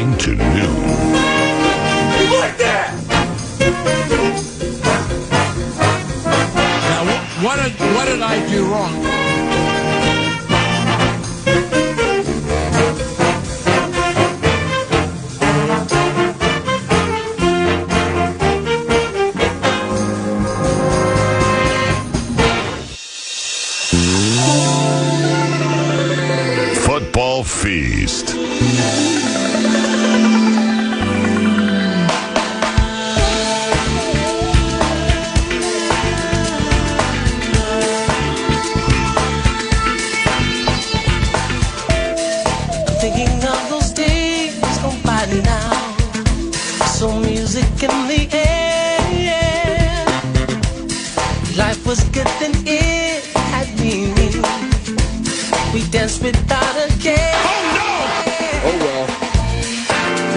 9 to noon. Like that! Now, what did I do wrong? Football Feast. Thinking of those days gone by now. So music in the air. Life was good then it had meaning. We danced without a care. Oh no! Oh well.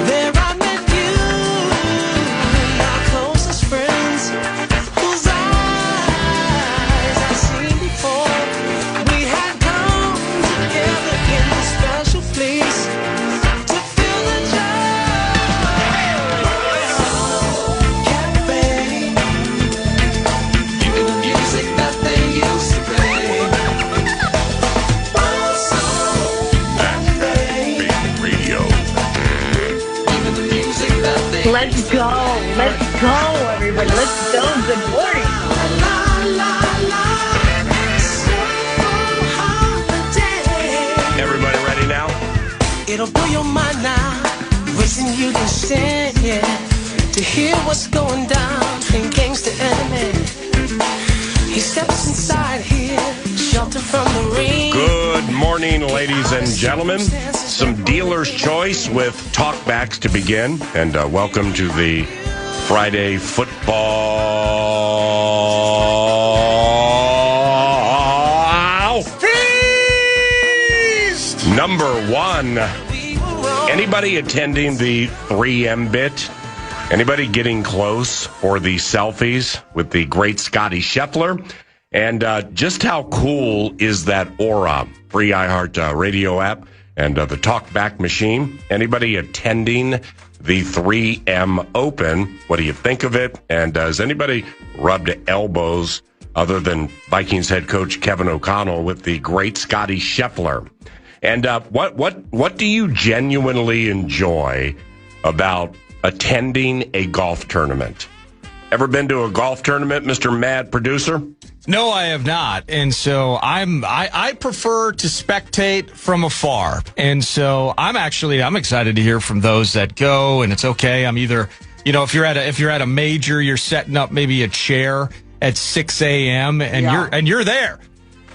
There I met you, our closest friends, whose eyes I'd seen before. We had come together in a special place to feel the joy. Cafe, even the music that they used to play. Radio. Even the music that they Let's go, everybody. Let's go. Good morning. Everybody ready now? It'll blow your mind now. Wishing you can stand here to hear what's going down in gangsta enemy. He steps inside here, shelter from the rain. Good morning, ladies and gentlemen. Some dealer's choice with talkbacks to begin. And welcome to the Friday Football Feast! Number 1. Anybody attending the 3M bit? Anybody getting close for the selfies with the great Scotty Scheffler? And just how cool is that Aura, free iHeart radio app, and the TalkBack machine? Anybody attending the 3M Open? What do you think of it? And has anybody rubbed elbows other than Vikings head coach Kevin O'Connell with the great Scotty Scheffler? And what do you genuinely enjoy about attending a golf tournament? Ever been to a golf tournament, Mr. Mad Producer? No, I have not. And so I prefer to spectate from afar. And so I'm excited to hear from those that go, and it's okay. I'm either, if you're at a major, you're setting up maybe a chair at 6 a.m. and you're there.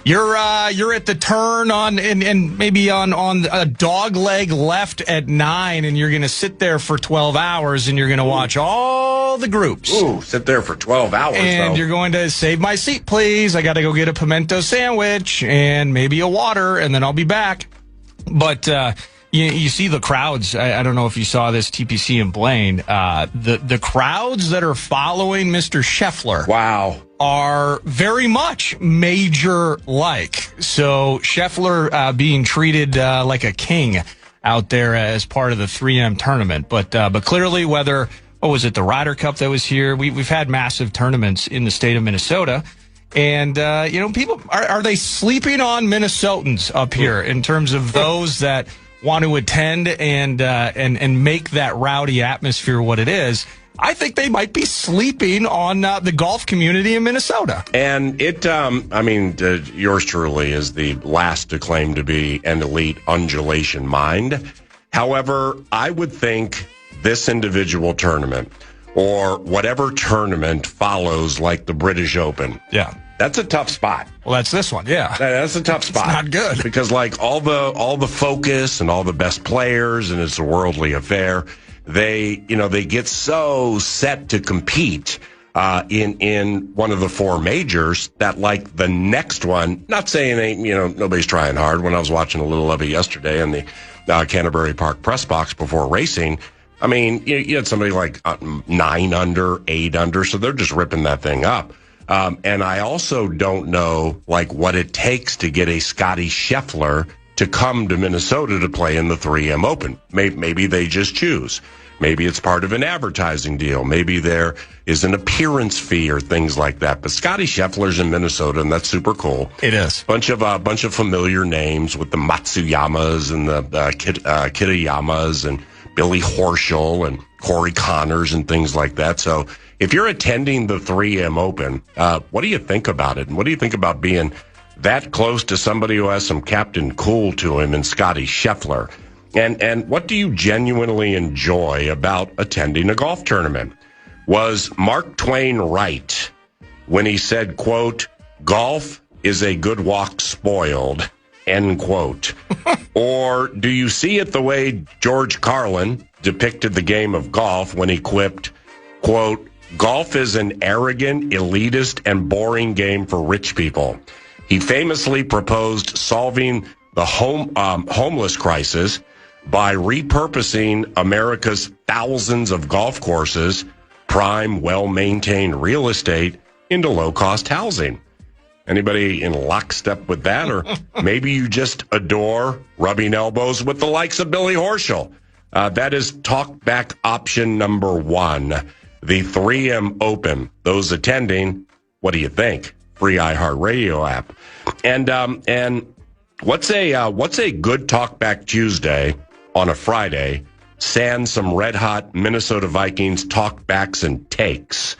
You're at the turn on and maybe on a dog leg left at 9, and you're going to sit there for 12 hours, and you're going to watch all the groups. Ooh, sit there for 12 hours, and you're going to save my seat, please. I got to go get a pimento sandwich and maybe a water, and then I'll be back. But you see the crowds. I don't know if you saw this, TPC and Blaine. The crowds that are following Mr. Scheffler. Wow. Are very much major-like. So Scheffler being treated like a king out there as part of the 3M tournament. But clearly, whether, was it the Ryder Cup that was here? We've had massive tournaments in the state of Minnesota. And, people, are they sleeping on Minnesotans up here in terms of those that want to attend and make that rowdy atmosphere what it is? I think they might be sleeping on the golf community in Minnesota. And yours truly is the last to claim to be an elite undulation mind. However, I would think this individual tournament or whatever tournament follows, like the British Open. Yeah. That's a tough spot. Well, that's this one, yeah. That's a tough spot. It's not good. Because like all the focus and all the best players, and it's a worldly affair, they get so set to compete in one of the four majors that like the next one, not saying nobody's trying hard. When I was watching a little of it yesterday in the Canterbury Park press box before racing, I mean, you had somebody like 9 under, 8 under, so they're just ripping that thing up. And I also don't know like what it takes to get a Scotty Scheffler to come to Minnesota to play in the 3M Open. Maybe they just choose. Maybe it's part of an advertising deal. Maybe there is an appearance fee or things like that. But Scotty Scheffler's in Minnesota, and that's super cool. It is. Bunch of familiar names with the Matsuyamas and the Kitayamas and Billy Horschel and Corey Connors and things like that. So if you're attending the 3M Open, what do you think about it? And what do you think about being that close to somebody who has some Captain Cool to him in Scotty Scheffler? And what do you genuinely enjoy about attending a golf tournament? Was Mark Twain right when he said, quote, golf is a good walk spoiled, end quote? Or do you see it the way George Carlin depicted the game of golf when he quipped, quote, golf is an arrogant, elitist, and boring game for rich people. He famously proposed solving the homeless crisis by repurposing America's thousands of golf courses, prime, well-maintained real estate, into low-cost housing. Anybody in lockstep with that? Or maybe you just adore rubbing elbows with the likes of Billy Horschel. That is talkback option number 1, the 3M Open. Those attending, what do you think? Free iHeartRadio app. And what's a good Talkback Tuesday on a Friday, sans some red-hot Minnesota Vikings talkbacks and takes?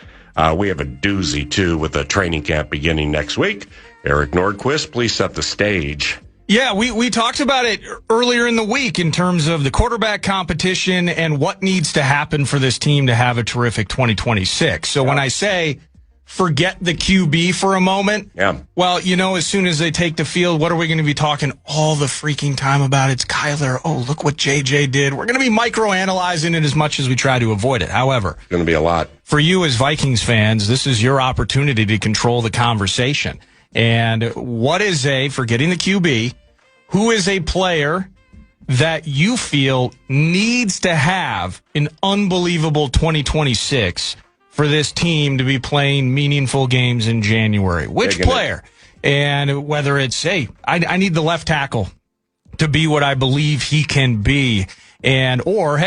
We have a doozy, too, with a training camp beginning next week. Eric Nordquist, please set the stage. Yeah, we talked about it earlier in the week in terms of the quarterback competition and what needs to happen for this team to have a terrific 2026. So when I say forget the QB for a moment. Yeah. Well, as soon as they take the field, what are we going to be talking all the freaking time about? It's Kyler. Oh, look what JJ did. We're going to be microanalyzing it as much as we try to avoid it. However, it's going to be a lot. For you as Vikings fans, this is your opportunity to control the conversation. And what is forgetting the QB, who is a player that you feel needs to have an unbelievable 2026 for this team to be playing meaningful games in January? Which player? And whether it's, I need the left tackle to be what I believe he can be. Or,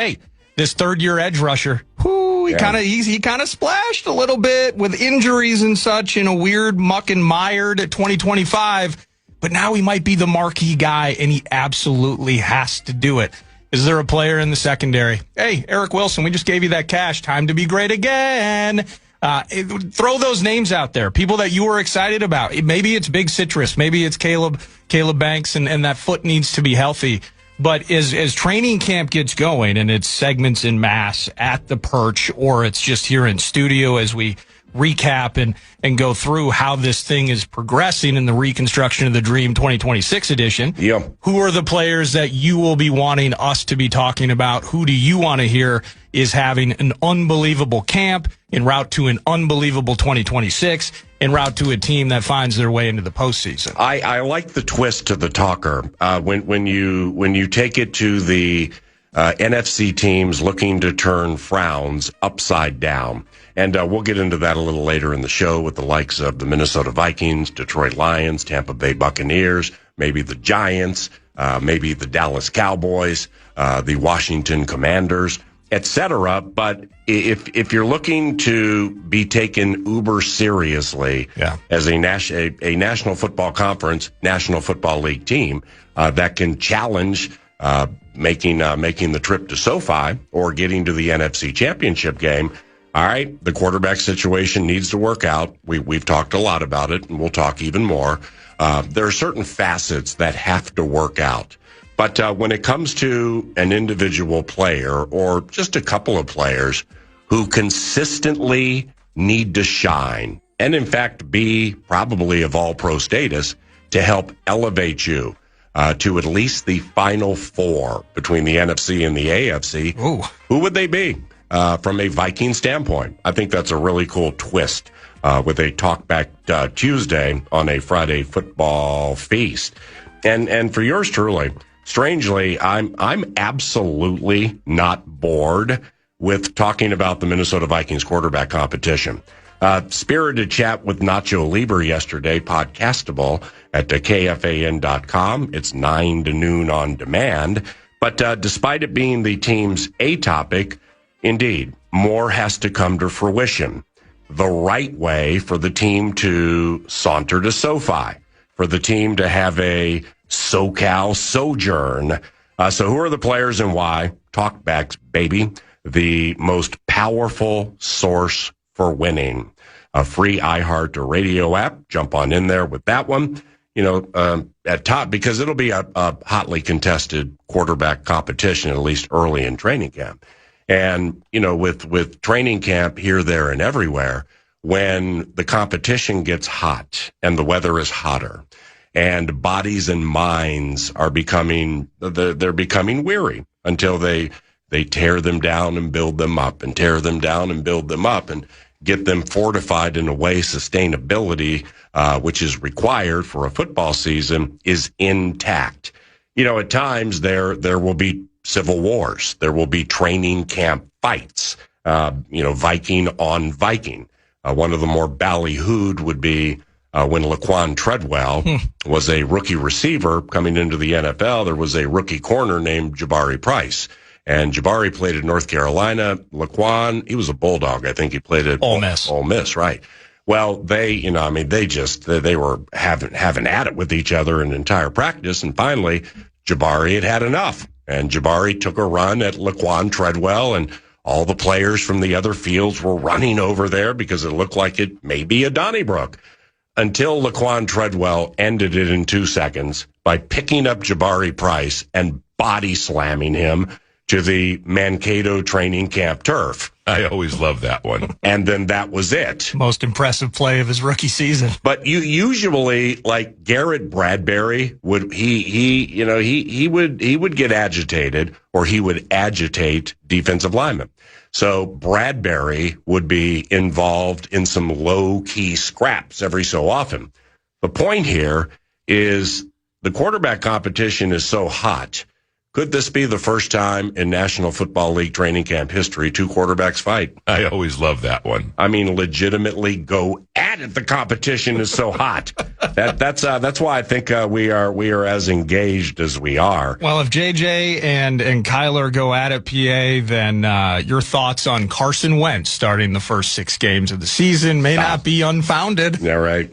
this third-year edge rusher, he kind of splashed a little bit with injuries and such in a weird muck and mired at 2025. But now he might be the marquee guy, and he absolutely has to do it. Is there a player in the secondary? Hey, Eric Wilson, we just gave you that cash. Time to be great again. Throw those names out there. People that you were excited about. Maybe it's Big Citrus. Maybe it's Caleb Banks, and that foot needs to be healthy. But as training camp gets going, and it's segments in mass at the perch, or it's just here in studio as we recap and go through how this thing is progressing in the reconstruction of the Dream 2026 edition. Yeah. Who are the players that you will be wanting us to be talking about? Who do you want to hear is having an unbelievable camp en route to an unbelievable 2026, en route to a team that finds their way into the postseason? I like the twist to the talker. When you take it to the NFC teams looking to turn frowns upside down. And we'll get into that a little later in the show with the likes of the Minnesota Vikings, Detroit Lions, Tampa Bay Buccaneers, maybe the Giants, maybe the Dallas Cowboys, the Washington Commanders, etc. But if you're looking to be taken uber seriously as a National Football Conference, National Football League team that can challenge making the trip to SoFi or getting to the NFC Championship game, all right, the quarterback situation needs to work out. We've talked a lot about it, and we'll talk even more. There are certain facets that have to work out. But when it comes to an individual player or just a couple of players who consistently need to shine and, in fact, be probably of all-pro status to help elevate you to at least the Final Four between the NFC and the AFC, who would they be? From a Viking standpoint, I think that's a really cool twist with a Talkback Tuesday on a Friday football feast. And for yours truly, strangely, I'm absolutely not bored with talking about the Minnesota Vikings quarterback competition. Spirited chat with Nacho Libre yesterday, podcastable at KFAN.com. It's 9 to noon on demand. But despite it being the team's A topic, indeed, more has to come to fruition. The right way for the team to saunter to SoFi, for the team to have a SoCal sojourn. So who are the players and why? Talkbacks, baby. The most powerful source for winning. A free iHeart radio app. Jump on in there with that one. At top, because it'll be a hotly contested quarterback competition, at least early in training camp. And, with training camp here, there, and everywhere, when the competition gets hot and the weather is hotter and bodies and minds are becoming weary until they tear them down and build them up and tear them down and build them up and get them fortified in a way sustainability, which is required for a football season, is intact. At times there will be civil wars. There will be training camp fights, Viking on Viking. One of the more ballyhooed would be when Laquan Treadwell was a rookie receiver coming into the NFL. There was a rookie corner named Jabari Price. And Jabari played at North Carolina. Laquan, he was a Bulldog. I think he played at Ole Miss. Ole Miss, right. Well, they were having at it with each other in entire practice. And finally, Jabari had enough. And Jabari took a run at Laquan Treadwell, and all the players from the other fields were running over there because it looked like it may be a Donnybrook. Until Laquan Treadwell ended it in 2 seconds by picking up Jabari Price and body slamming him to the Mankato training camp turf. I always love that one. And then that was it. Most impressive play of his rookie season. But you usually, like Garrett Bradbury, would he would get agitated, or he would agitate defensive linemen. So Bradbury would be involved in some low-key scraps every so often. The point here is the quarterback competition is so hot. Could this be the first time in National Football League training camp history 2 quarterbacks fight? I always love that one. I mean, legitimately go at it. The competition is so hot. That's why I think we are as engaged as we are. Well, if JJ and Kyler go at it, PA, then your thoughts on Carson Wentz starting the first 6 games of the season may not be unfounded. Yeah, right.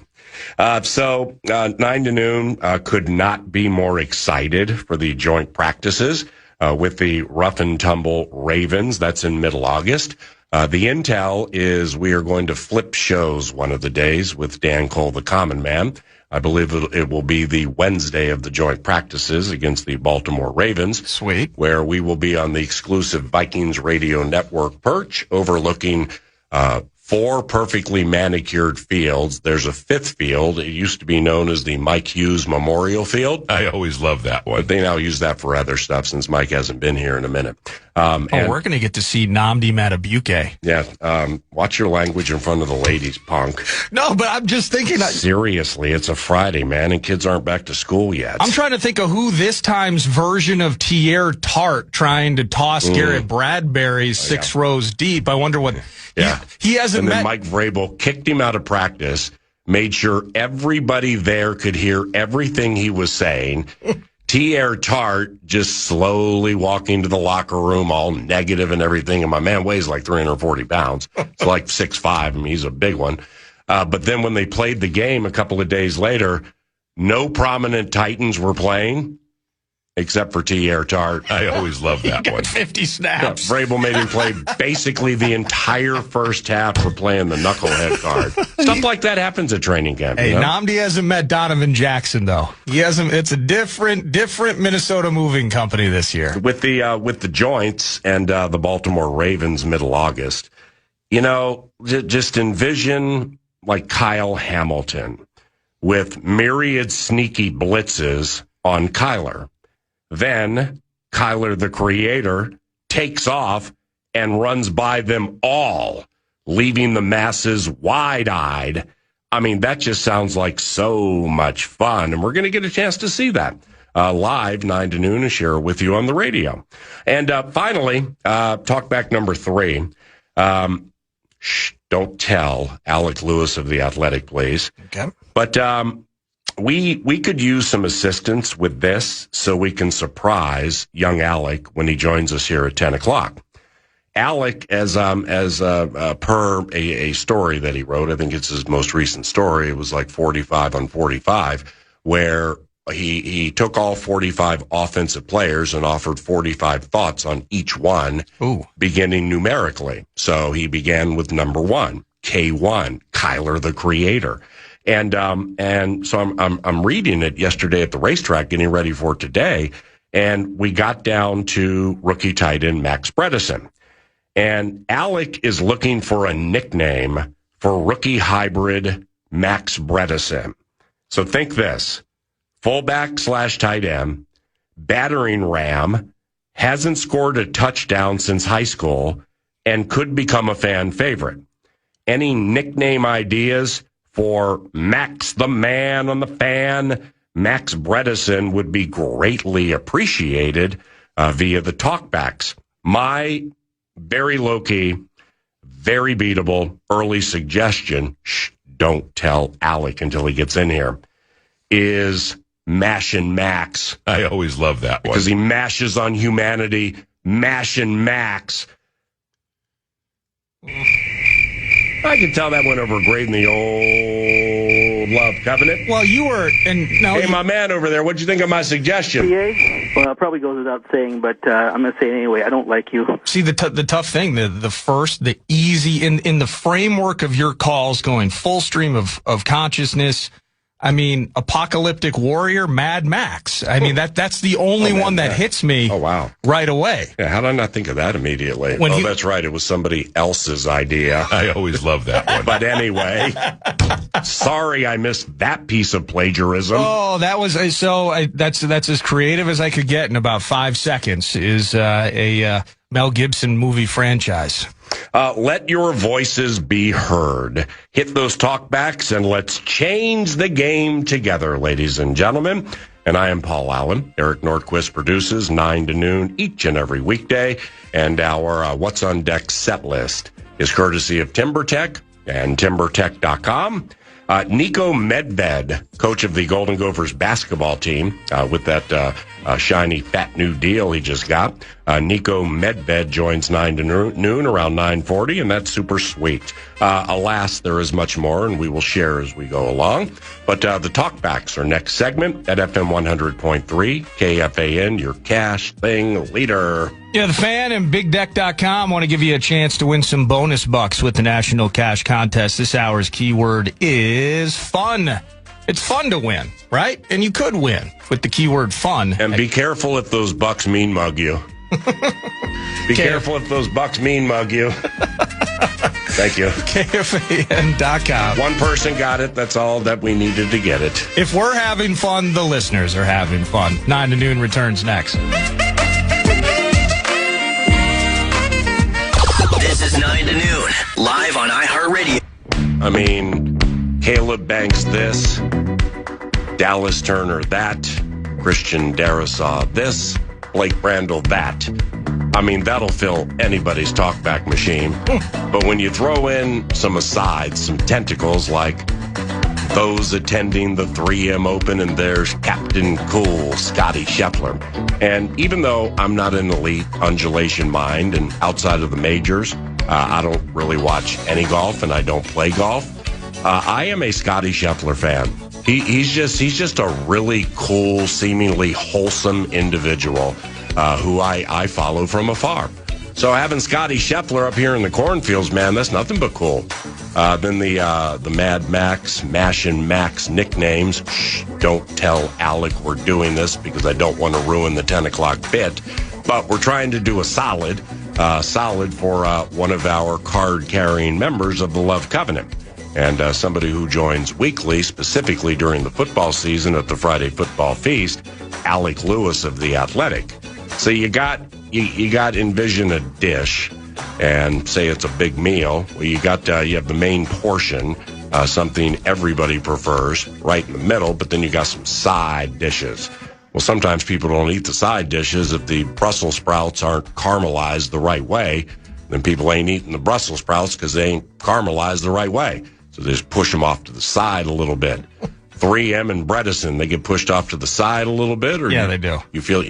So 9 to noon, could not be more excited for the joint practices with the rough and tumble Ravens. That's in middle August. The intel is we are going to flip shows one of the days with Dan Cole, the common man. I believe it will be the Wednesday of the joint practices against the Baltimore Ravens. Sweet. Where we will be on the exclusive Vikings radio network perch overlooking 4 perfectly manicured fields. There's a 5th field. It used to be known as the Mike Hughes Memorial Field. I always love that one. But they now use that for other stuff since Mike hasn't been here in a minute. And we're going to get to see Nnamdi Madubuike. Yeah. Watch your language in front of the ladies, punk. No, but I'm just thinking. Seriously, it's a Friday, man, and kids aren't back to school yet. I'm trying to think of who this time's version of Tier Tart trying to toss Garrett Bradbury's 6 rows deep. I wonder what... Yeah. He hasn't and then met... Mike Vrabel kicked him out of practice, made sure everybody there could hear everything he was saying. Tier Tart just slowly walking to the locker room, all negative and everything. And my man weighs like 340 pounds. It's like 6'5". I mean, he's a big one. But then when they played the game a couple of days later, no prominent Titans were playing. Except for Tier Tart. I always love that one. 50 snaps. Vrabel made him play basically the entire first half for playing the knucklehead card. Stuff like that happens at training camp. Hey, Nnamdi hasn't met Donovan Jackson, though. He hasn't. It's a different Minnesota moving company this year. With the joints and the Baltimore Ravens middle August, just envision like Kyle Hamilton with myriad sneaky blitzes on Kyler. Then Kyler, the creator, takes off and runs by them all, leaving the masses wide-eyed. I mean, that just sounds like so much fun, and we're going to get a chance to see that live 9 to noon and share with you on the radio. And finally, talk back number 3. Don't tell Alec Lewis of The Athletic, please. Okay. But we could use some assistance with this so we can surprise young Alec when he joins us here at 10 o'clock. Alec, as per a story that he wrote, I think it's his most recent story. It was like 45 on 45, where he took all 45 offensive players and offered 45 thoughts on each one, beginning numerically. So he began with number 1, K1, Kyler the Creator. And so I'm reading it yesterday at the racetrack, getting ready for today, and we got down to rookie tight end Max Bredesen. And Alec is looking for a nickname for rookie hybrid Max Bredesen. So think this: fullback/tight end, battering ram, hasn't scored a touchdown since high school, and could become a fan favorite. Any nickname ideas for Max the Man on the Fan? Max Bredesen would be greatly appreciated via the talkbacks. My very low-key, very beatable early suggestion, don't tell Alec until he gets in here, is Mashin' Max. I always love that one. Because he mashes on humanity. Mashin' Max. I can tell that went over great in the old Love Covenant. Well, you were, and now Hey, my man over there, what'd you think of my suggestion? Well, it probably goes without saying, but I'm going to say it anyway. I don't like you. see the tough thing, the easy in the framework of your calls, going full stream of consciousness. I mean, apocalyptic warrior, Mad Max. I mean, that's the only one that hits me. Oh, wow. Right away. Yeah, how did I not think of that immediately? When that's right. It was somebody else's idea. I always love that one. But anyway, sorry I missed that piece of plagiarism. Oh, that was that's as creative as I could get in about 5 seconds. Is a Mel Gibson movie franchise. Let your voices be heard. Hit those talkbacks and let's change the game together, ladies and gentlemen. And I am Paul Allen. Eric Nordquist produces 9 to noon each and every weekday. And our What's on Deck set list is courtesy of TimberTech and TimberTech.com. Niko Medved, coach of the Golden Gophers basketball team, with that shiny, fat new deal he just got. Niko Medved joins 9 to noon around 9:40, and that's super sweet. Alas, there is much more, and we will share as we go along. But the talkbacks are next segment at FM 100.3, KFAN, your cash thing leader. Yeah, the Fan and BigDeck.com want to give you a chance to win some bonus bucks with the National Cash Contest. This hour's keyword is fun. It's fun to win, right? And you could win with the keyword fun. And be careful if those bucks mean mug you. Be careful if those bucks mean mug you. Thank you. KFAN.com. One person got it. That's all that we needed to get it. If we're having fun, the listeners are having fun. 9 to noon returns next. This is 9 to noon, live on iHeartRadio. I mean, Caleb Banks this, Dallas Turner that, Christian Darrisaw this, Blake Brandel that. I mean, that'll fill anybody's talkback machine. But when you throw in some asides, some tentacles like those attending the 3M Open, and there's Captain Cool, Scotty Scheffler. And even though I'm not an elite undulation mind, and outside of the majors, I don't really watch any golf, and I don't play golf. I am a Scotty Scheffler fan. He's just a really cool, seemingly wholesome individual who I follow from afar. So having Scotty Scheffler up here in the cornfields, man, that's nothing but cool. Then the Mad Max, Mashin' Max nicknames. Shh, don't tell Alec we're doing this because I don't want to ruin the 10 o'clock bit. But we're trying to do a solid for one of our card-carrying members of the Love Covenant. And somebody who joins weekly, specifically during the football season at the Friday Football Feast, Alec Lewis of The Athletic. So you got envision a dish and say it's a big meal. Well, you have the main portion, something everybody prefers, right in the middle, but then you got some side dishes. Well, sometimes people don't eat the side dishes if the Brussels sprouts aren't caramelized the right way. Then people ain't eating the Brussels sprouts because they ain't caramelized the right way. So they just push them off to the side a little bit. 3M and Bredesen, they get pushed off to the side a little bit? Or they do. You feel,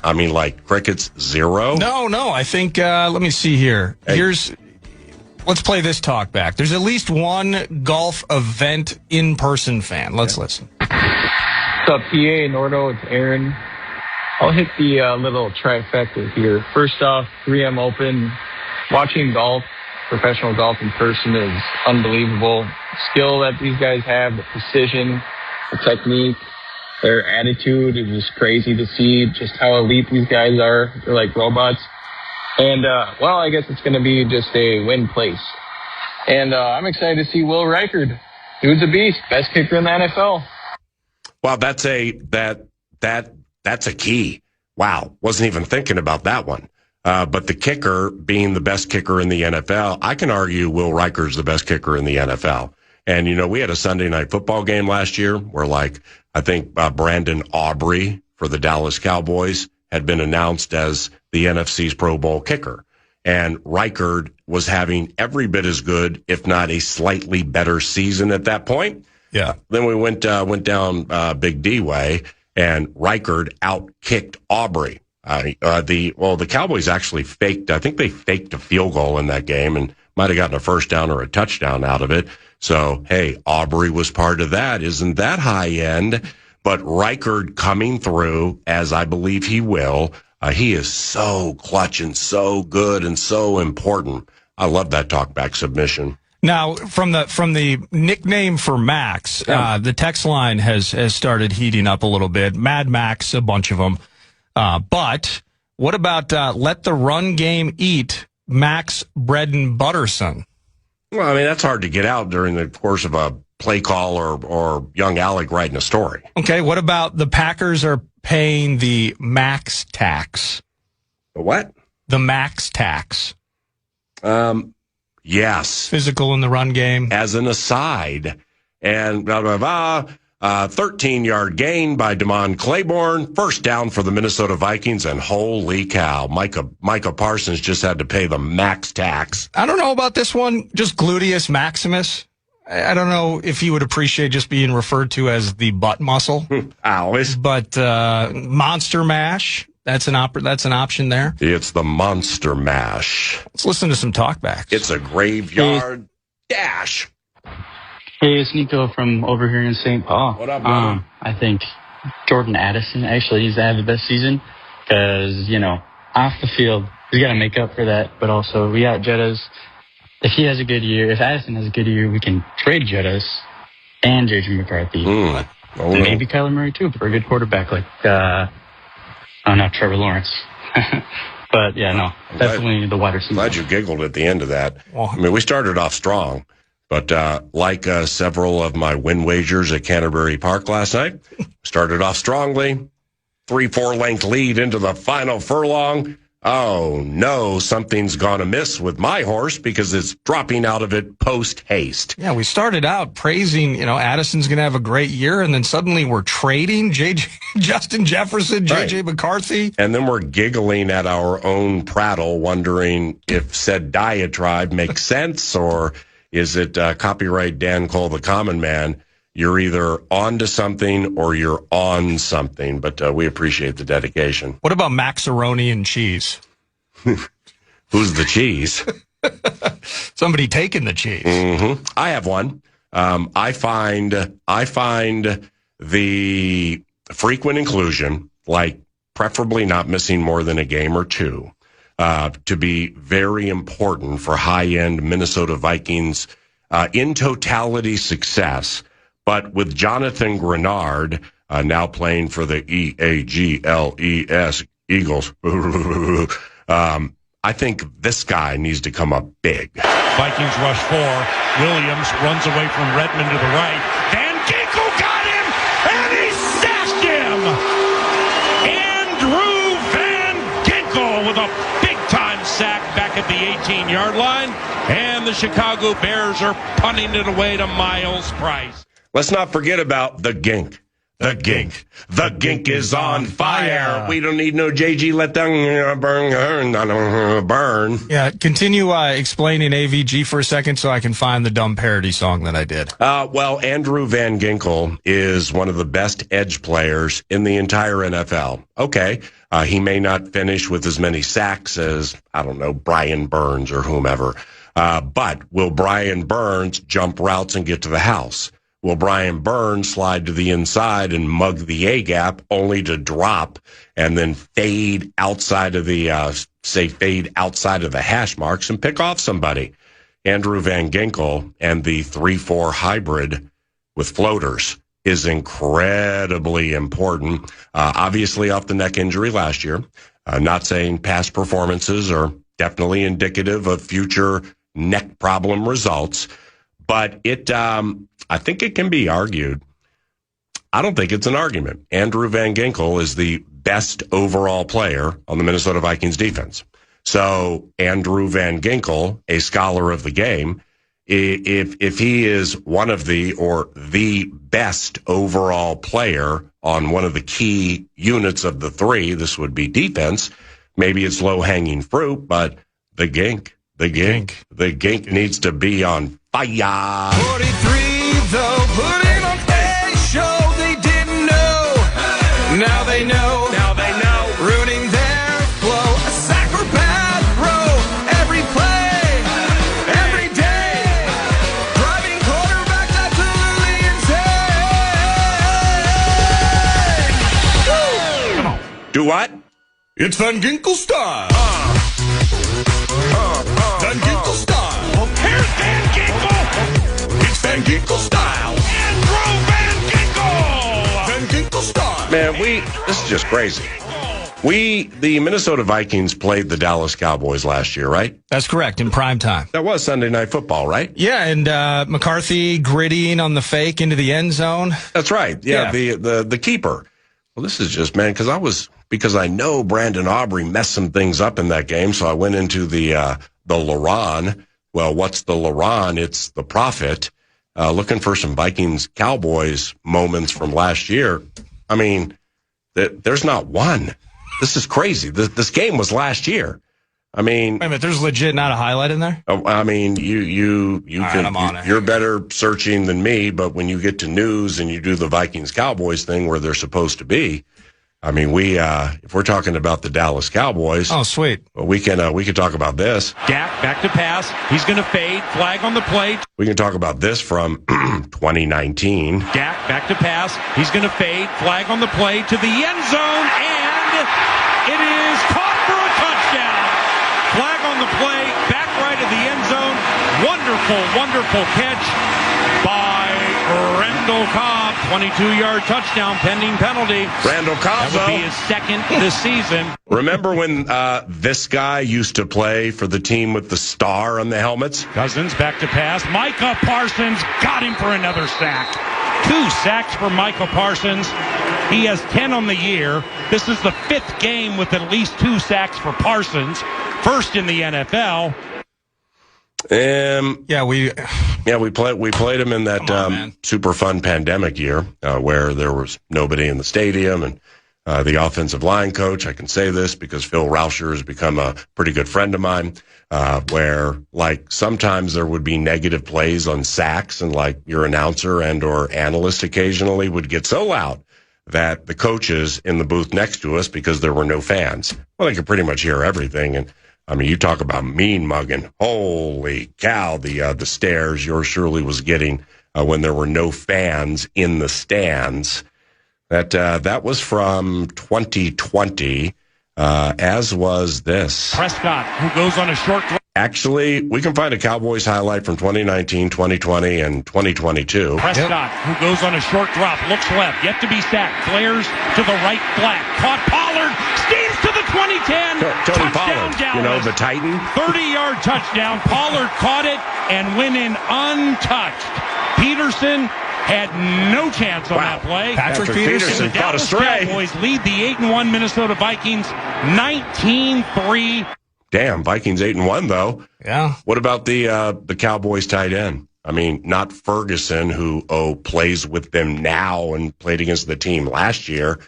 I mean, like crickets, 0? No. I think, let me see here. Hey. Let's play this talk back. There's at least one golf event in-person fan. Let's listen. What's up, PA, Nordo? It's Aaron. I'll hit the little trifecta here. First off, 3M Open. Watching golf, professional golf in person is unbelievable. Skill that these guys have, the precision, the technique, their attitude is just crazy to see just how elite these guys are. They're like robots. And, I guess it's going to be just a win place. And I'm excited to see Will Reichard. Dude's a beast. Best kicker in the NFL. Well, that's a key. Wow. Wasn't even thinking about that one. But the kicker being the best kicker in the NFL, I can argue Will Reichard's the best kicker in the NFL. And, we had a Sunday night football game last year where, I think Brandon Aubrey for the Dallas Cowboys had been announced as the NFC's Pro Bowl kicker. And Reichard was having every bit as good, if not a slightly better season at that point. Yeah. Then we went down Big D way, and Reichard outkicked Aubrey. The Cowboys actually faked. I think they faked a field goal in that game and might have gotten a first down or a touchdown out of it. So, hey, Aubrey was part of that. Isn't that high end? But Reichard coming through, as I believe he will, he is so clutch and so good and so important. I love that talkback submission. Now, from the nickname for Max, the text line has started heating up a little bit. Mad Max, a bunch of them. But what about let the run game eat Max Bread and Butterson? Well, I mean, that's hard to get out during the course of a play call or young Alec writing a story. Okay, what about the Packers are paying the max tax? The what? The max tax. Yes. Physical in the run game. As an aside. And 13-yard gain by DeMond Claiborne. First down for the Minnesota Vikings, and holy cow, Micah Parsons just had to pay the max tax. I don't know about this one. Just Gluteus Maximus. I don't know if he would appreciate just being referred to as the butt muscle. Always. But Monster Mash, that's an option there. It's the Monster Mash. Let's listen to some talkbacks. It's a graveyard dash. Hey, it's Niko from over here in St. Paul. What up, brother? I think Jordan Addison actually needs to have the best season because, off the field, he's got to make up for that. But also, we got Jettas. If he has a good year, if Addison has a good year, we can trade Jettas and J.J. McCarthy. And maybe Kyler Murray, too, for a good quarterback like, not Trevor Lawrence. But, yeah, no, definitely the wide receiver. Glad you giggled at the end of that. I mean, we started off strong. But like several of my win wagers at Canterbury Park last night, started off strongly, 3-4 length lead into the final furlong. Oh, no, something's gone amiss with my horse because it's dropping out of it post-haste. Yeah, we started out praising, Addison's going to have a great year, and then suddenly we're trading Justin Jefferson, J.J. McCarthy. And then we're giggling at our own prattle, wondering if said diatribe makes sense, or is it copyright Dan Cole, the common man? You're either on to something or you're on something, but we appreciate the dedication. What about Maxaroni and cheese? Who's the cheese? Somebody taking the cheese. Mm-hmm. I have one. I find the frequent inclusion, like preferably not missing more than a game or two, to be very important for high-end Minnesota Vikings in totality success. But with Jonathan Grenard now playing for the EAGLES Eagles, I think this guy needs to come up big. Vikings rush 4. Williams runs away from Redmond to the right. Van Ginkel got him, and he stashed him. Andrew Van Ginkel with a big-time sack back at the 18-yard line, and the Chicago Bears are punting it away to Miles Price. Let's not forget about the Gink. The gink. The gink is on fire. We don't need no JG. Let them burn. Yeah, continue explaining AVG for a second so I can find the dumb parody song that I did. Well, Andrew Van Ginkel is one of the best edge players in the entire NFL. Okay, he may not finish with as many sacks as, I don't know, Brian Burns or whomever. But will Brian Burns jump routes and get to the house? Will Brian Burns slide to the inside and mug the A-gap only to drop and then fade outside of the, fade outside of the hash marks and pick off somebody? Andrew Van Ginkel and the 3-4 hybrid with floaters is incredibly important. Obviously off the neck injury last year. Not saying past performances are definitely indicative of future neck problem results, but I think it can be argued. I don't think it's an argument. Andrew Van Ginkel is the best overall player on the Minnesota Vikings defense. So Andrew Van Ginkel, a scholar of the game, if he is one of the or the best overall player on one of the key units of the three, this would be defense. Maybe it's low-hanging fruit, but the gink needs to be on fire. 43, though, put it on a show they didn't know. Now they know. Now they know. Ruining their flow. A sack or bad throw. Every play. Every day. Driving quarterbacks absolutely insane. Come on. Do what? It's Van Ginkel style. Van Ginkel style. Here's Van Ginkel. It's Van Ginkel style. Andrew Van Ginkel. Van Ginkel style. Man, this is just crazy. The Minnesota Vikings played the Dallas Cowboys last year, right? That's correct, in prime time. That was Sunday Night Football, right? Yeah, and McCarthy grittying on the fake into the end zone. That's right. Yeah. The keeper. Well, this is just, man, because I know Brandon Aubrey messed some things up in that game, so I went into the Laron. Well, what's the Laron? It's the Prophet. Looking for some Vikings Cowboys moments from last year. I mean, there's not one. This is crazy. This game was last year. I mean, wait a minute, there's legit not a highlight in there? I mean, you're better searching than me, but when you get to news and you do the Vikings Cowboys thing where they're supposed to be, I mean, if we're talking about the Dallas Cowboys, oh sweet, well, we can talk about this. Dak back to pass. He's going to fade. Flag on the plate. We can talk about this from 2019. Dak back to pass. He's going to fade. Flag on the play to the end zone, and it is caught for a touchdown. Flag on the play, back right of the end zone. Wonderful catch by Randall Cobb. 22-yard touchdown pending penalty. Randall Cobb, that would be his second this season. Remember when this guy used to play for the team with the star on the helmets? Cousins back to pass. Micah Parsons got him for another sack. 2 sacks for Micah Parsons. He has 10 on the year. This is the 5th game with at least 2 sacks for Parsons. First in the NFL. We played him in that super fun pandemic year where there was nobody in the stadium, and the offensive line coach, I can say this because Phil Rauscher has become a pretty good friend of mine, where like sometimes there would be negative plays on sacks, and like your announcer and or analyst occasionally would get so loud that the coaches in the booth next to us, because there were no fans, well, they could pretty much hear everything. And I mean, you talk about mean mugging. Holy cow, the stares yours surely was getting when there were no fans in the stands. That was from 2020, as was this. Prescott, who goes on a short throw. Actually, we can find a Cowboys highlight from 2019, 2020, and 2022. Prescott, who goes on a short drop, looks left, yet to be sacked, flares to the right flat, caught Pollard, steams to the 2010. Tony Pollard, Dallas. You know, the Titan. 30-yard touchdown. Pollard caught it and went in untouched. Peterson had no chance on that play. Patrick Peterson the Dallas Cowboys lead the 8-1 Minnesota Vikings 19-3. Damn, Vikings 8-1 though. Yeah. What about the Cowboys tight end? I mean, not Ferguson, who plays with them now and played against the team last year,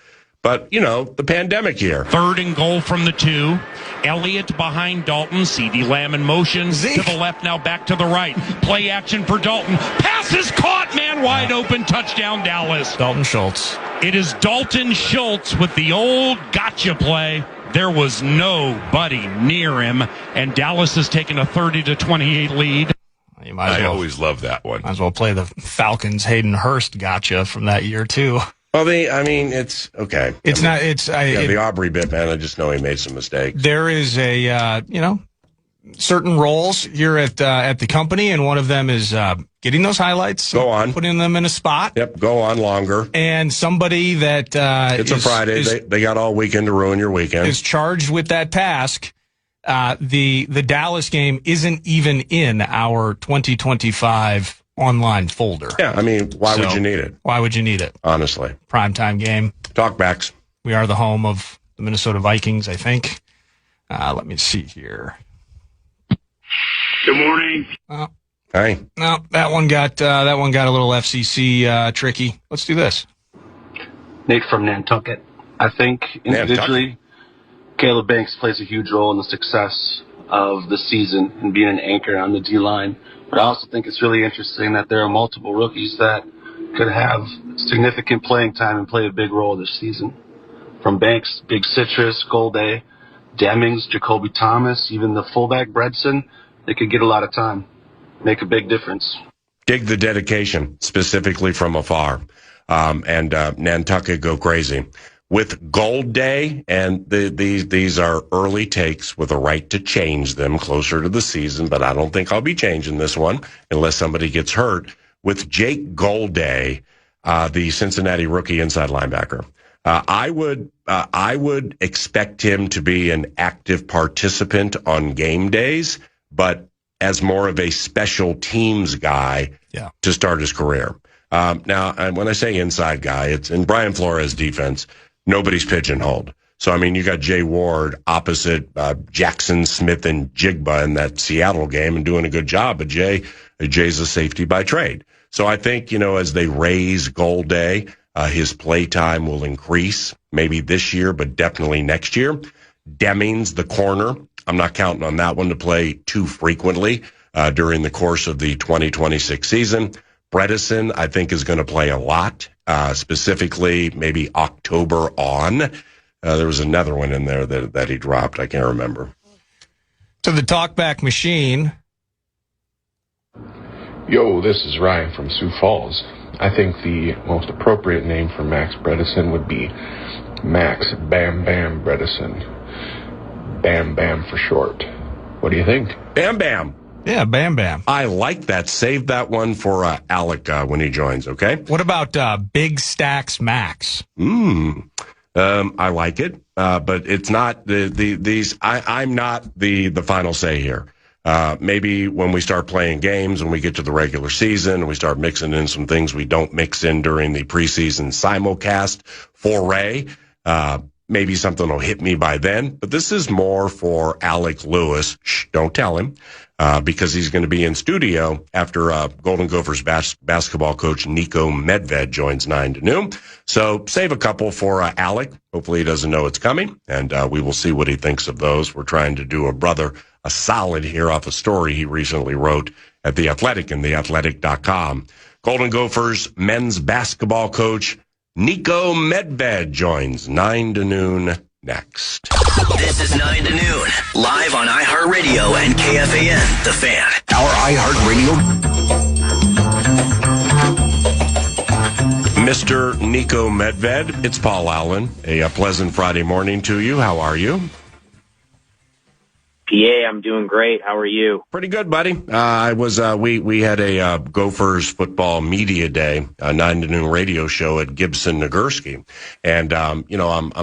but, the pandemic year. 3rd and goal from the 2. Elliott behind Dalton. CeeDee Lamb in motion. To the left, now back to the right. Play action for Dalton. Pass is caught. Man wide open. Touchdown, Dallas. Dalton Schultz. It is Dalton Schultz with the old gotcha play. There was nobody near him, and Dallas has taken a 30-28 lead. You might as well, always love that one. Might as well play the Falcons' Hayden Hurst gotcha from that year, too. Well, it's okay. The Aubrey bit, man. I just know he made some mistakes. There is a, certain roles here at the company, and one of them is getting those highlights. Go on. Putting them in a spot. Yep, go on longer. And somebody that it's a Friday. They got all weekend to ruin your weekend. Is charged with that task. The Dallas game isn't even in our 2025 online folder. Yeah, why would you need it? Why would you need it? Honestly. Primetime game. Talkbacks. We are the home of the Minnesota Vikings, I think. Let me see here. Good morning. Hey. No, that one got a little FCC tricky. Let's do this. Nate from Nantucket. I think individually, Caleb Banks plays a huge role in the success of the season and being an anchor on the D-line. But I also think it's really interesting that there are multiple rookies that could have significant playing time and play a big role this season. From Banks, Big Citrus, Golday, Demings, Jacoby Thomas, even the fullback Bredson, they could get a lot of time, make a big difference. Dig the dedication, specifically from afar. And Nantucket go crazy. With Gold Day, and these are early takes with a right to change them closer to the season, but I don't think I'll be changing this one unless somebody gets hurt. With Jake Golday, the Cincinnati rookie inside linebacker, I would expect him to be an active participant on game days, but as more of a special teams guy to start his career. Now, when I say inside guy, it's in Brian Flores' defense. Nobody's pigeonholed. So, you got Jay Ward opposite Jackson Smith and Jigba in that Seattle game and doing a good job. But Jay's a safety by trade. So I think, as they raise Golday, his play time will increase, maybe this year, but definitely next year. Demings, the corner, I'm not counting on that one to play too frequently during the course of the 2026 season. Bredesen, I think, is going to play a lot, specifically maybe October on. There was another one in there that he dropped. I can't remember. To the talkback machine. Yo, this is Ryan from Sioux Falls. I think the most appropriate name for Max Bredesen would be Max Bam Bam Bredesen. Bam Bam for short. What do you think? Bam Bam. Yeah, Bam Bam. I like that. Save that one for Alec when he joins, okay? What about Big Stacks Max? I like it, but it's not these. I'm not the final say here. Maybe when we start playing games, when we get to the regular season, and we start mixing in some things we don't mix in during the preseason simulcast foray, maybe something will hit me by then. But this is more for Alec Lewis. Shh, don't tell him. Because he's going to be in studio after Golden Gophers basketball coach Niko Medved joins 9 to noon. So save a couple for Alec. Hopefully he doesn't know it's coming, and we will see what he thinks of those. We're trying to do a brother a solid here off a story he recently wrote at The Athletic and theathletic.com. Golden Gophers men's basketball coach Niko Medved joins 9 to noon next. This is 9 to noon, live on iHeartRadio and KFAN, The Fan. Our iHeartRadio. Mr. Niko Medved, it's Paul Allen. A pleasant Friday morning to you. How are you? PA, I'm doing great. How are you? Pretty good, buddy. We had a Gophers football media day, a 9 to noon radio show at Gibson Nagurski. And, I'm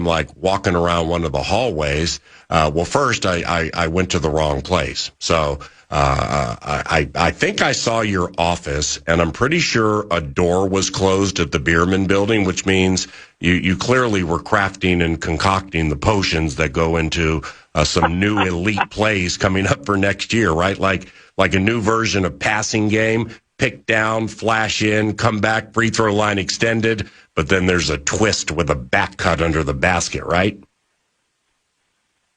like walking around one of the hallways. Well, first I went to the wrong place. So, I think I saw your office, and I'm pretty sure a door was closed at the Bierman building, which means you clearly were crafting and concocting the potions that go into some new elite plays coming up for next year, right? Like a new version of passing game, pick down, flash in, come back, free throw line extended, but then there's a twist with a back cut under the basket, right?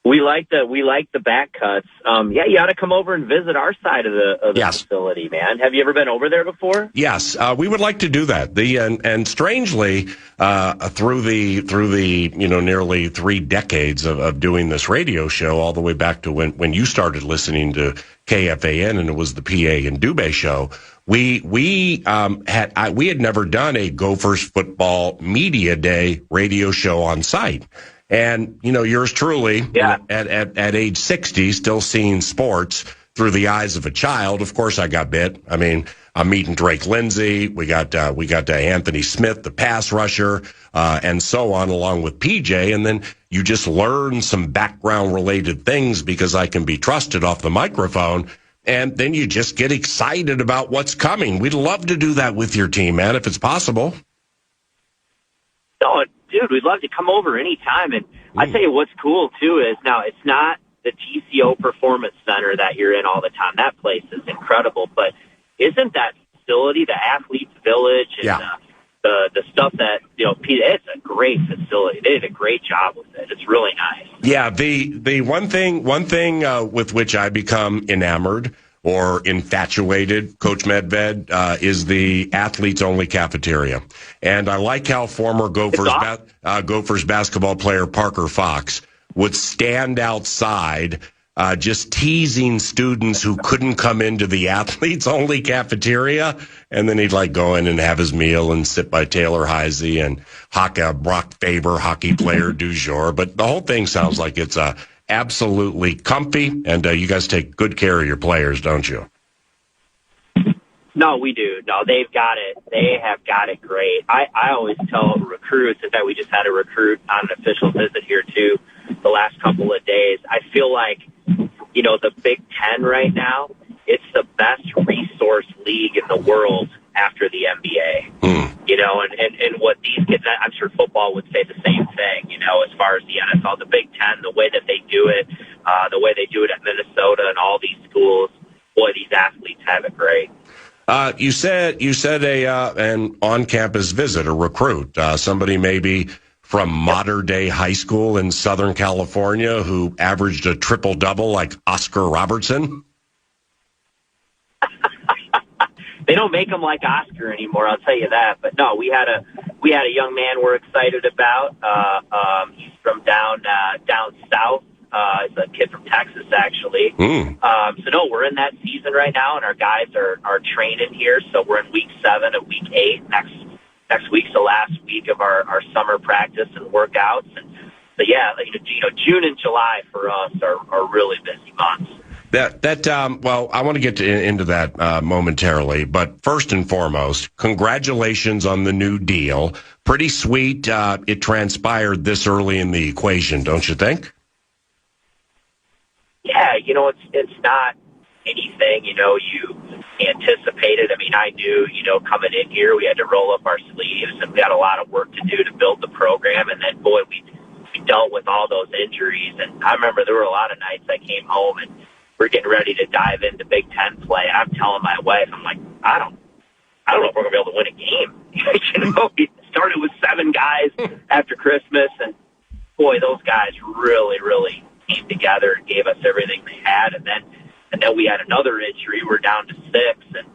We like the back cuts. You ought to come over and visit our side of the facility, man. Have you ever been over there before? Yes, we would like to do that. And strangely, through the nearly 3 decades of doing this radio show, all the way back to when you started listening to KFAN, and it was the PA and Dubé show. We had never done a Gophers football media day radio show on site. And, yours truly, at age 60, still seeing sports through the eyes of a child. Of course, I got bit. I mean, I'm meeting Drake Lindsay. We got Anthony Smith, the pass rusher, and so on, along with PJ. And then you just learn some background related things because I can be trusted off the microphone. And then you just get excited about what's coming. We'd love to do that with your team, man, if it's possible. No, dude, we'd love to come over anytime. And I tell you what's cool, too, is now it's not the TCO Performance Center that you're in all the time. That place is incredible. But isn't that facility, the Athletes Village, and the stuff that, it's a great facility. They did a great job with it. It's really nice. Yeah, the one thing with which I become enamored or infatuated, Coach Medved, is the athletes-only cafeteria. And I like how former Gophers basketball player Parker Fox would stand outside just teasing students who couldn't come into the athletes-only cafeteria, and then he'd go in and have his meal and sit by Taylor Heisey and Brock Faber, hockey player du jour. But the whole thing sounds like it's absolutely comfy, and you guys take good care of your players, don't you? No, we do. No, they've got it. They have got it great. I always tell recruits, in fact, we just had a recruit on an official visit here, too, the last couple of days. I feel like, the Big Ten right now, it's the best resource league in the world after the NBA. And what these kids, I'm sure football would say the same thing, as far as the NFL, the Big Ten, the way that they do it, the way they do it at Minnesota and all these schools, boy, these athletes have it great. You said an on-campus visit, a recruit, somebody maybe from modern-day high school in Southern California who averaged a triple-double like Oscar Robertson? They don't make them like Oscar anymore, I'll tell you that. But no, we had a young man we're excited about. He's from down south. He's a kid from Texas, actually. So no, we're in that season right now, and our guys are training here. So we're in week 7 of week 8. Next week's the last week of our summer practice and workouts. And so yeah, June and July for us are really busy months. Well, I want to get into that momentarily, but first and foremost, congratulations on the new deal. Pretty sweet. It transpired this early in the equation, don't you think? Yeah, it's not anything, you anticipated. I mean, I knew, coming in here, we had to roll up our sleeves, and we had a lot of work to do to build the program. And then, boy, we dealt with all those injuries. And I remember there were a lot of nights I came home and we're getting ready to dive into Big Ten play. And I'm telling my wife, I'm like, I don't know if we're going to be able to win a game. We started with 7 guys after Christmas, and boy, those guys really, really came together and gave us everything they had. And then we had another injury. We're down to 6, and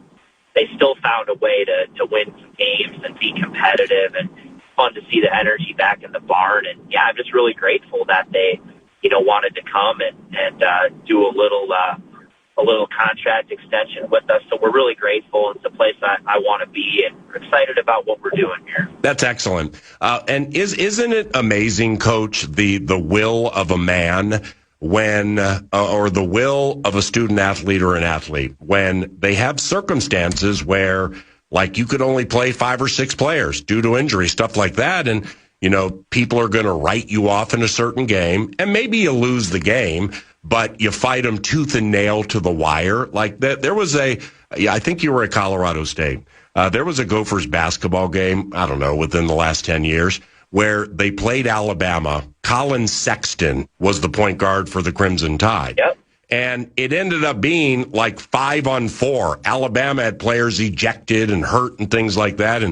they still found a way to win some games and be competitive, and fun to see the energy back in the barn. And yeah, I'm just really grateful that they, wanted to come and do a little contract extension with us. So we're really grateful. It's a place I want to be, and we're excited about what we're doing here. That's excellent. And isn't it amazing, Coach, the will of a man when, or the will of a student athlete or an athlete when they have circumstances where, like, you could only play 5 or 6 players due to injury, stuff like that. And, people are going to write you off in a certain game, and maybe you lose the game, but you fight them tooth and nail to the wire. Like that, there was I think you were at Colorado State. There was a Gophers basketball game, I don't know, within the last 10 years, where they played Alabama. Colin Sexton was the point guard for the Crimson Tide. Yep. And it ended up being like 5-on-4. Alabama had players ejected and hurt and things like that.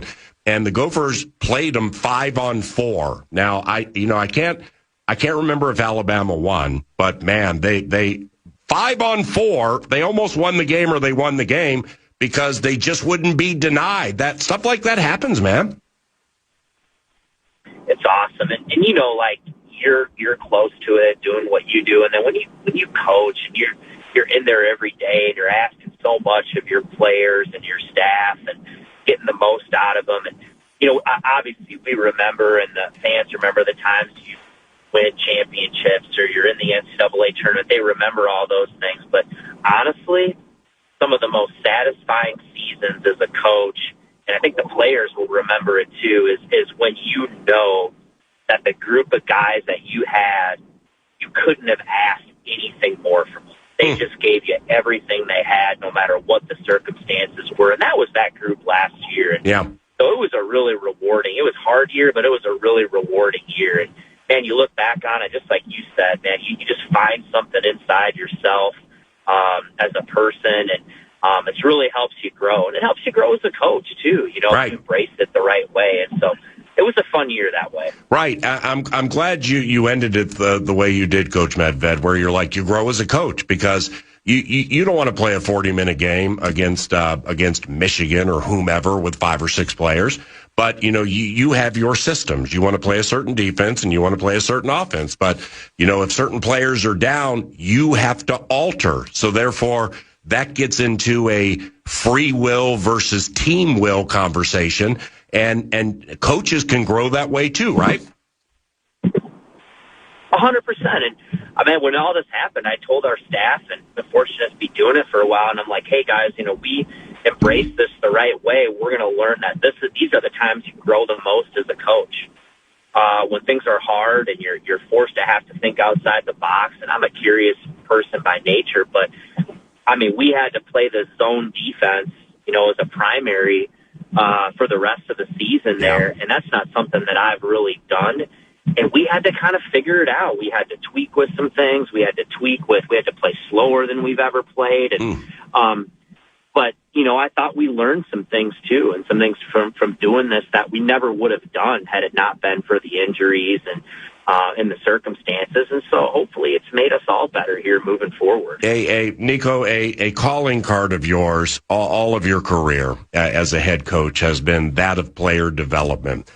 And the Gophers played them 5-on-4. Now, I can't remember if Alabama won, but man, they 5-on-4, they almost won the game, or they won the game because they just wouldn't be denied. That stuff like that happens, man. It's awesome. And you know, like, you're close to it, doing what you do, and then when you coach and you're in there every day and you're asking so much of your players and your staff and getting the most out of them. And you know, obviously we remember, and the fans remember, the times you win championships or you're in the NCAA tournament. They remember all those things. But honestly, some of the most satisfying seasons as a coach, and I think the players will remember it too, is when you know that the group of guys that you had, you couldn't have asked anything more from them. They just gave you everything they had, no matter what the circumstances were. And that was that group last year. And yeah. So it was a really rewarding, it was a hard year, but it was a really rewarding year. And man, you look back on it, just like you said, man, you just find something inside yourself as a person, and it really helps you grow. And it helps you grow as a coach, too, you know, right. You embrace it the right way. And so it was a fun year that way. Right. I'm glad you ended it the way you did, Coach Medved, where you're like, you grow as a coach, because you don't want to play a 40-minute game against Michigan or whomever with 5 or 6 players. But, you know, you have your systems. You want to play a certain defense and you want to play a certain offense. But, you know, if certain players are down, you have to alter. So therefore, that gets into a free will versus team will conversation. And coaches can grow that way too, right? 100%. And I mean, when all this happened, I told our staff, and been fortunate to be doing it for a while, and I'm like, hey guys, you know, we embrace this the right way. We're going to learn that these are the times you grow the most as a coach. When things are hard and you're forced to have to think outside the box. And I'm a curious person by nature, but I mean, we had to play the zone defense, you know, as a primary for the rest of the season there, and that's not something that I've really done. And we had to kind of figure it out. We had to tweak with some things. We had to play slower than we've ever played. And, but, you know, I thought we learned some things too, and some things from doing this that we never would have done had it not been for the injuries and the circumstances. And so hopefully it's made us all better here moving forward. Niko, a calling card of yours, all of your career as a head coach, has been that of player development.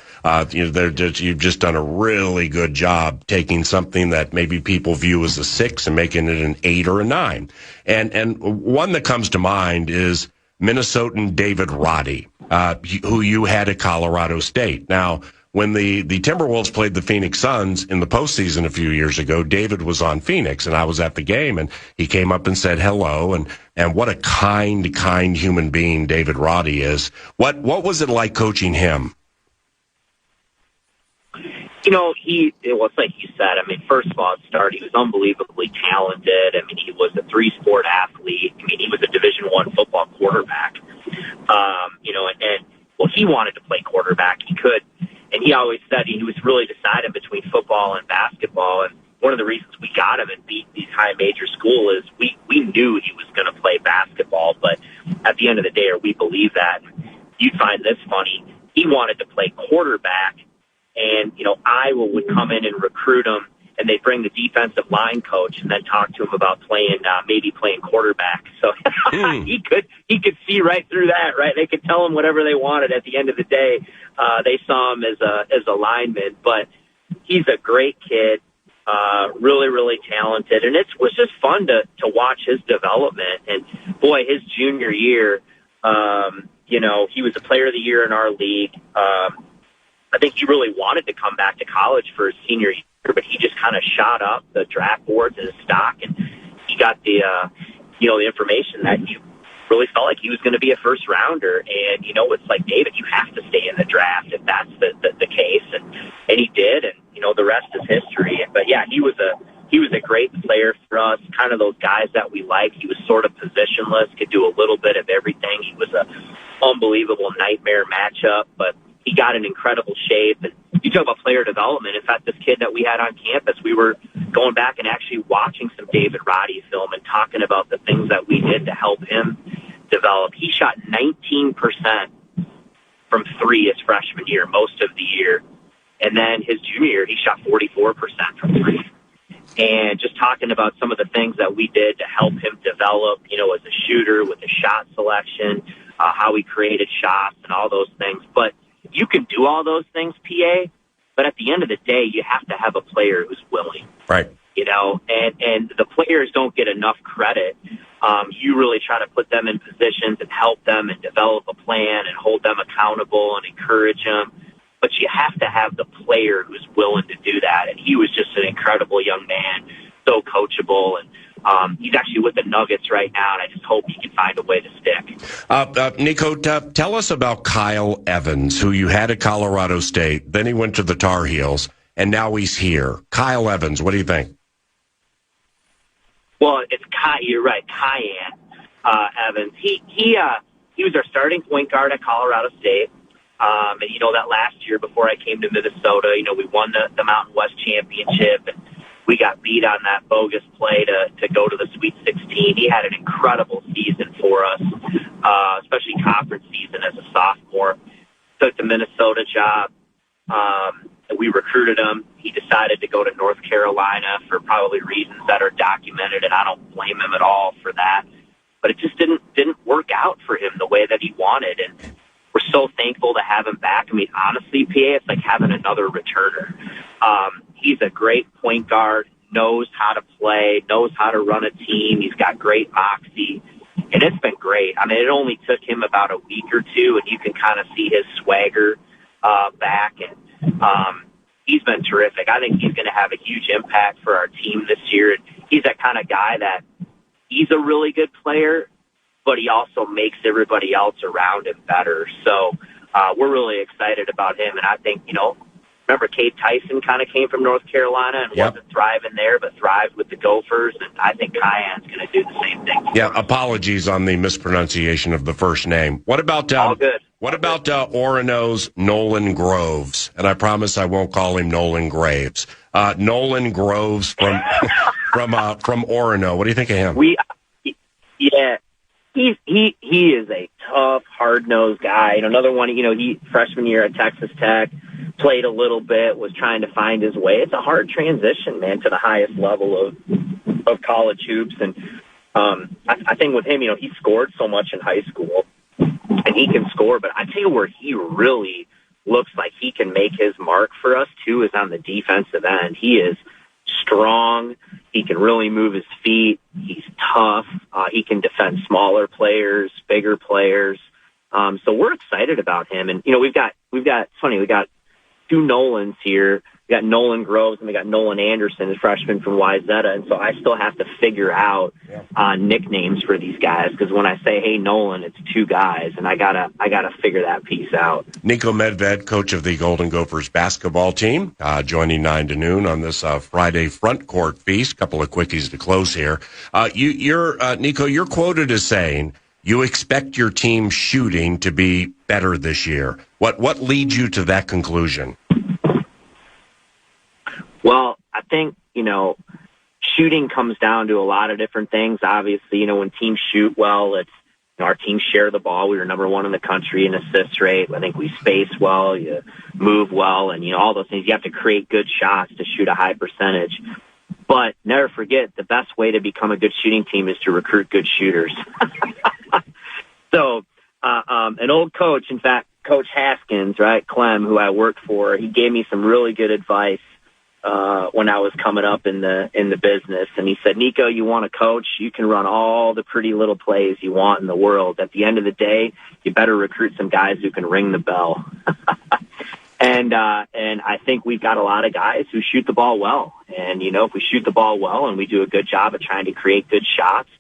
You've just done a really good job taking something that maybe people view as a 6 and making it an 8 or a 9. And one that comes to mind is Minnesotan David Roddy, who you had at Colorado State. Now, when the Timberwolves played the Phoenix Suns in the postseason a few years ago, David was on Phoenix, and I was at the game, and he came up and said hello, and what a kind human being David Roddy is. What was it like coaching him? You know, it was like you said. I mean, first of all, he was unbelievably talented. I mean, he was a 3-sport athlete. I mean, he was a Division I football quarterback. You know, and he wanted to play quarterback. He could. And he always said he was really deciding between football and basketball. And one of the reasons we got him and beat these high major schools is we knew he was going to play basketball. But at the end of the day, or we believe that, you'd find this funny, he wanted to play quarterback. And, you know, Iowa would come in and recruit him, and they'd bring the defensive line coach and then talk to him about maybe playing quarterback. So he could see right through that, right? They could tell him whatever they wanted. At the end of the day, they saw him as a lineman. But he's a great kid, really, really talented. And it was just fun to watch his development. And, boy, his junior year, you know, he was a player of the year in our league. I think he really wanted to come back to college for his senior year, but he just kind of shot up the draft boards and his stock, and he got the information that he really felt like he was going to be a first rounder. And, you know, it's like, David, you have to stay in the draft if that's the case. And he did. And, you know, the rest is history. But yeah, he was a great player for us, kind of those guys that we like. He was sort of positionless, could do a little bit of everything. He was a unbelievable nightmare matchup, but he got in incredible shape. And you talk about player development. In fact, this kid that we had on campus, we were going back and actually watching some David Roddy film and talking about the things that we did to help him develop. He shot 19% from three his freshman year, most of the year. And then his junior year, he shot 44% from three. And just talking about some of the things that we did to help him develop, as a shooter with the shot selection, how he created shots and all those things. But you can do all those things, PA, but at the end of the day, you have to have a player who's willing. Right. And the players don't get enough credit. You really try to put them in positions and help them and develop a plan and hold them accountable and encourage them. But you have to have the player who's willing to do that. And he was just an incredible young man, so coachable. And he's actually with the Nuggets right now, and I just hope he can find a way to stick. Niko, tell us about Kyle Evans, who you had at Colorado State. Then he went to the Tar Heels, and now he's here. Kyle Evans, what do you think? Well, you're right, Kyan Evans. He was our starting point guard at Colorado State. And that last year before I came to Minnesota, we won the Mountain West Championship, and we got beat on that bogus play to go to the Sweet 16. He had an incredible season for us, especially conference season as a sophomore. Took the Minnesota job. We recruited him. He decided to go to North Carolina for probably reasons that are documented, and I don't blame him at all for that. But it just didn't work out for him the way that he wanted, and we're so thankful to have him back. I mean, honestly, PA, it's like having another returner. He's a great point guard, knows how to play, knows how to run a team. He's got great moxie, and it's been great. I mean, it only took him about a week or two, and you can kind of see his swagger back, and he's been terrific. I think he's going to have a huge impact for our team this year. And he's that kind of guy that he's a really good player, but he also makes everybody else around him better. So we're really excited about him. And I think, remember Cade Tyson kind of came from North Carolina and wasn't thriving there, but thrived with the Gophers. And I think Kyan's going to do the same thing. Yeah, apologies on the mispronunciation of the first name. What about all good. What about Orono's Nolan Groves? And I promise I won't call him Nolan Graves. Nolan Groves from Orono. What do you think of him? He is a tough, hard-nosed guy. Another one, he freshman year at Texas Tech, played a little bit, was trying to find his way. It's a hard transition, man, to the highest level of college hoops. And I think with him, he scored so much in high school, and he can score. But I tell you where he really looks like he can make his mark for us, too, is on the defensive end. He is strong. He can really move his feet. He's tough. He can defend smaller players, bigger players. So we're excited about him. And, we've got, it's funny, we got two Nolans here. We got Nolan Groves and we got Nolan Anderson, a freshman from Wyzetta. And so I still have to figure out nicknames for these guys, because when I say, hey, Nolan, it's two guys, and I gotta figure that piece out. Niko Medved, coach of the Golden Gophers basketball team, joining 9 to noon on this Friday front court feast. Couple of quickies to close here. Niko, you're quoted as saying you expect your team shooting to be better this year. What leads you to that conclusion? Well, I think, shooting comes down to a lot of different things. Obviously, when teams shoot well, it's, our teams share the ball. We were number one in the country in assist rate. I think we space well, you move well, and, all those things. You have to create good shots to shoot a high percentage. But never forget, the best way to become a good shooting team is to recruit good shooters. So, an old coach, in fact, Coach Haskins, right, Clem, who I worked for, he gave me some really good advice when I was coming up in the business. And he said, Niko, you want to coach? You can run all the pretty little plays you want in the world. At the end of the day, you better recruit some guys who can ring the bell. And I think we've got a lot of guys who shoot the ball well. And, if we shoot the ball well and we do a good job of trying to create good shots,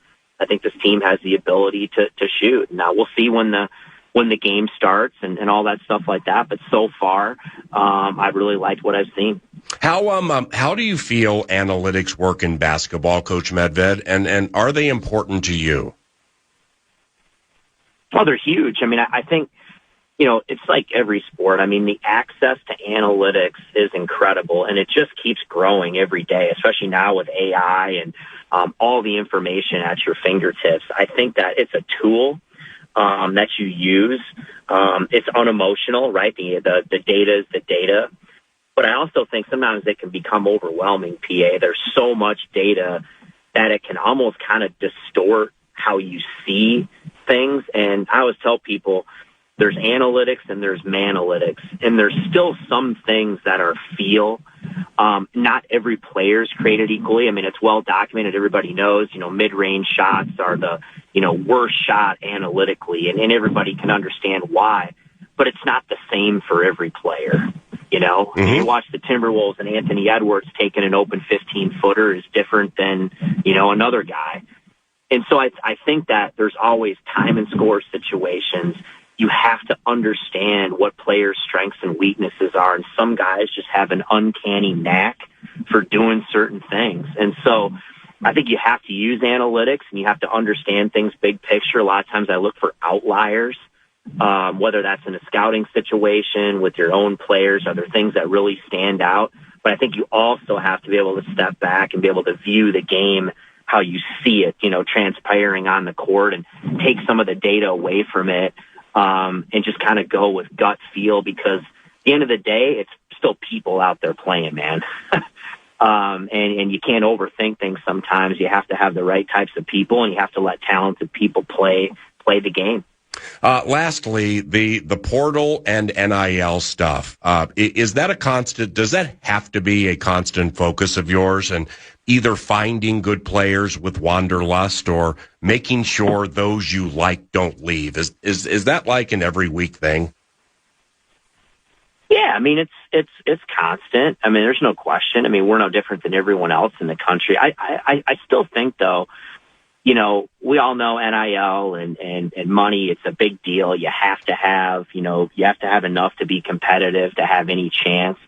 I think this team has the ability to shoot. Now, we'll see when the game starts and all that stuff like that. But so far, I've really liked what I've seen. How do you feel analytics work in basketball, Coach Medved, and are they important to you? Well, they're huge. I mean, I think it's like every sport. I mean, the access to analytics is incredible, and it just keeps growing every day, especially now with AI and all the information at your fingertips. I think that it's a tool that you use. It's unemotional, right? The data is the data. But I also think sometimes it can become overwhelming, PA. There's so much data that it can almost kind of distort how you see things. And I always tell people, there's analytics and there's manalytics, and there's still some things that are feel. Not every player is created equally. I mean, it's well documented. Everybody knows, mid-range shots are the, worst shot analytically, and everybody can understand why. But it's not the same for every player. You watch the Timberwolves and Anthony Edwards taking an open 15-footer is different than, another guy. And so I think that there's always time and score situations. You have to understand what players' strengths and weaknesses are. And some guys just have an uncanny knack for doing certain things. And so I think you have to use analytics and you have to understand things big picture. A lot of times I look for outliers, whether that's in a scouting situation with your own players. Are there things that really stand out? But I think you also have to be able to step back and be able to view the game how you see it, transpiring on the court, and take some of the data away from it. And just kind of go with gut feel, because at the end of the day, it's still people out there playing, man. And you can't overthink things sometimes. You have to have the right types of people, and you have to let talented people play the game. Lastly, the portal and NIL stuff. Is that a constant? Does that have to be a constant focus of yours? And either finding good players with wanderlust or making sure those you like don't leave. Is that like an every week thing? Yeah, I mean, it's constant. I mean, there's no question. I mean, we're no different than everyone else in the country. I still think, though, we all know NIL and money, it's a big deal. You have to have enough to be competitive, to have any chance.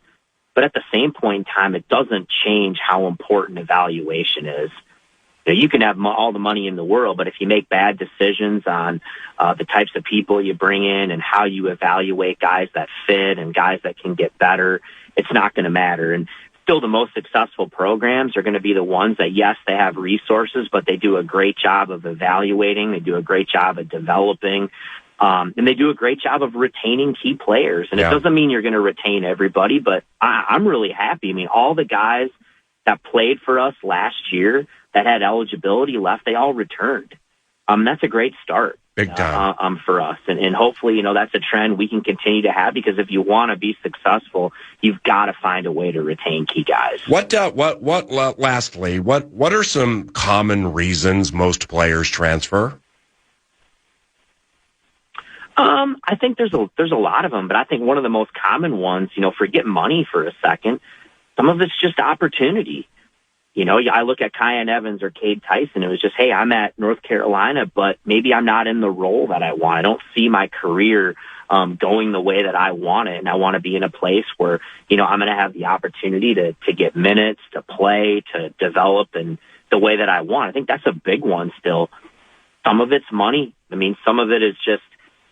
But at the same point in time, it doesn't change how important evaluation is. You can have all the money in the world, but if you make bad decisions on the types of people you bring in and how you evaluate guys that fit and guys that can get better, it's not going to matter. And still, the most successful programs are going to be the ones that, yes, they have resources, but they do a great job of evaluating. They do a great job of developing. And they do a great job of retaining key players. And It doesn't mean you're going to retain everybody, but I'm really happy. I mean, all the guys that played for us last year that had eligibility left, they all returned. That's a great start. Big time. For us. And hopefully, that's a trend we can continue to have, because if you want to be successful, you've got to find a way to retain key guys. Lastly, what are some common reasons most players transfer? I think there's a lot of them, but I think one of the most common ones, forget money for a second. Some of it's just opportunity. I look at Kyan Evans or Cade Tyson. It was just, hey, I'm at North Carolina, but maybe I'm not in the role that I want. I don't see my career going the way that I want it, and I want to be in a place where, I'm going to have the opportunity to get minutes, to play, to develop in the way that I want. I think that's a big one still. Some of it's money. I mean, some of it is just,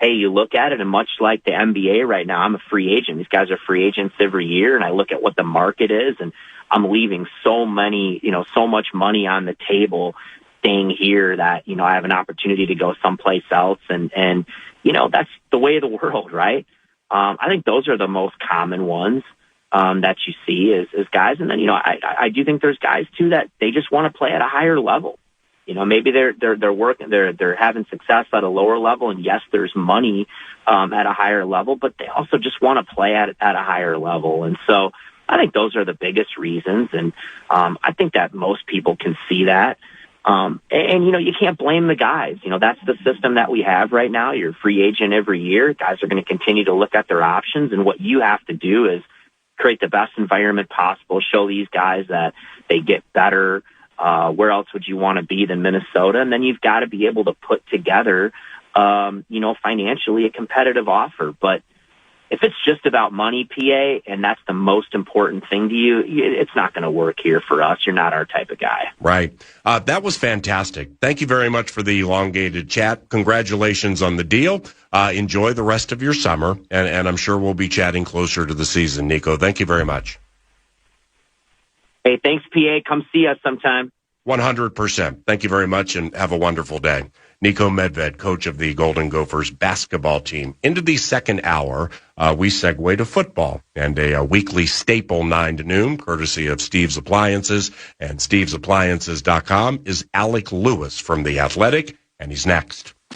hey, you look at it, and much like the NBA right now, I'm a free agent. These guys are free agents every year, and I look at what the market is, and I'm leaving so much money on the table staying here that, I have an opportunity to go someplace else. And that's the way of the world, right? I think those are the most common ones that you see is guys. And then, I do think there's guys too that they just want to play at a higher level. Maybe they're working, they're having success at a lower level, and yes, there's money at a higher level, but they also just want to play at a higher level. And so I think those are the biggest reasons, and I think that most people can see that. And you can't blame the guys. That's the system that we have right now. You're a free agent every year. Guys are going to continue to look at their options, and what you have to do is create the best environment possible, show these guys that they get better. Where else would you want to be than Minnesota? And then you've got to be able to put together, financially a competitive offer. But if it's just about money, PA, and that's the most important thing to you, it's not going to work here for us. You're not our type of guy. Right. That was fantastic. Thank you very much for the elongated chat. Congratulations on the deal. Enjoy the rest of your summer, and I'm sure we'll be chatting closer to the season, Niko. Thank you very much. Hey, thanks, PA. Come see us sometime. 100%. Thank you very much, and have a wonderful day. Niko Medved, coach of the Golden Gophers basketball team. Into the second hour, we segue to football and a weekly staple 9 to noon, courtesy of Steve's Appliances. And Steve'sAppliances.com is Alec Lewis from The Athletic, and he's next.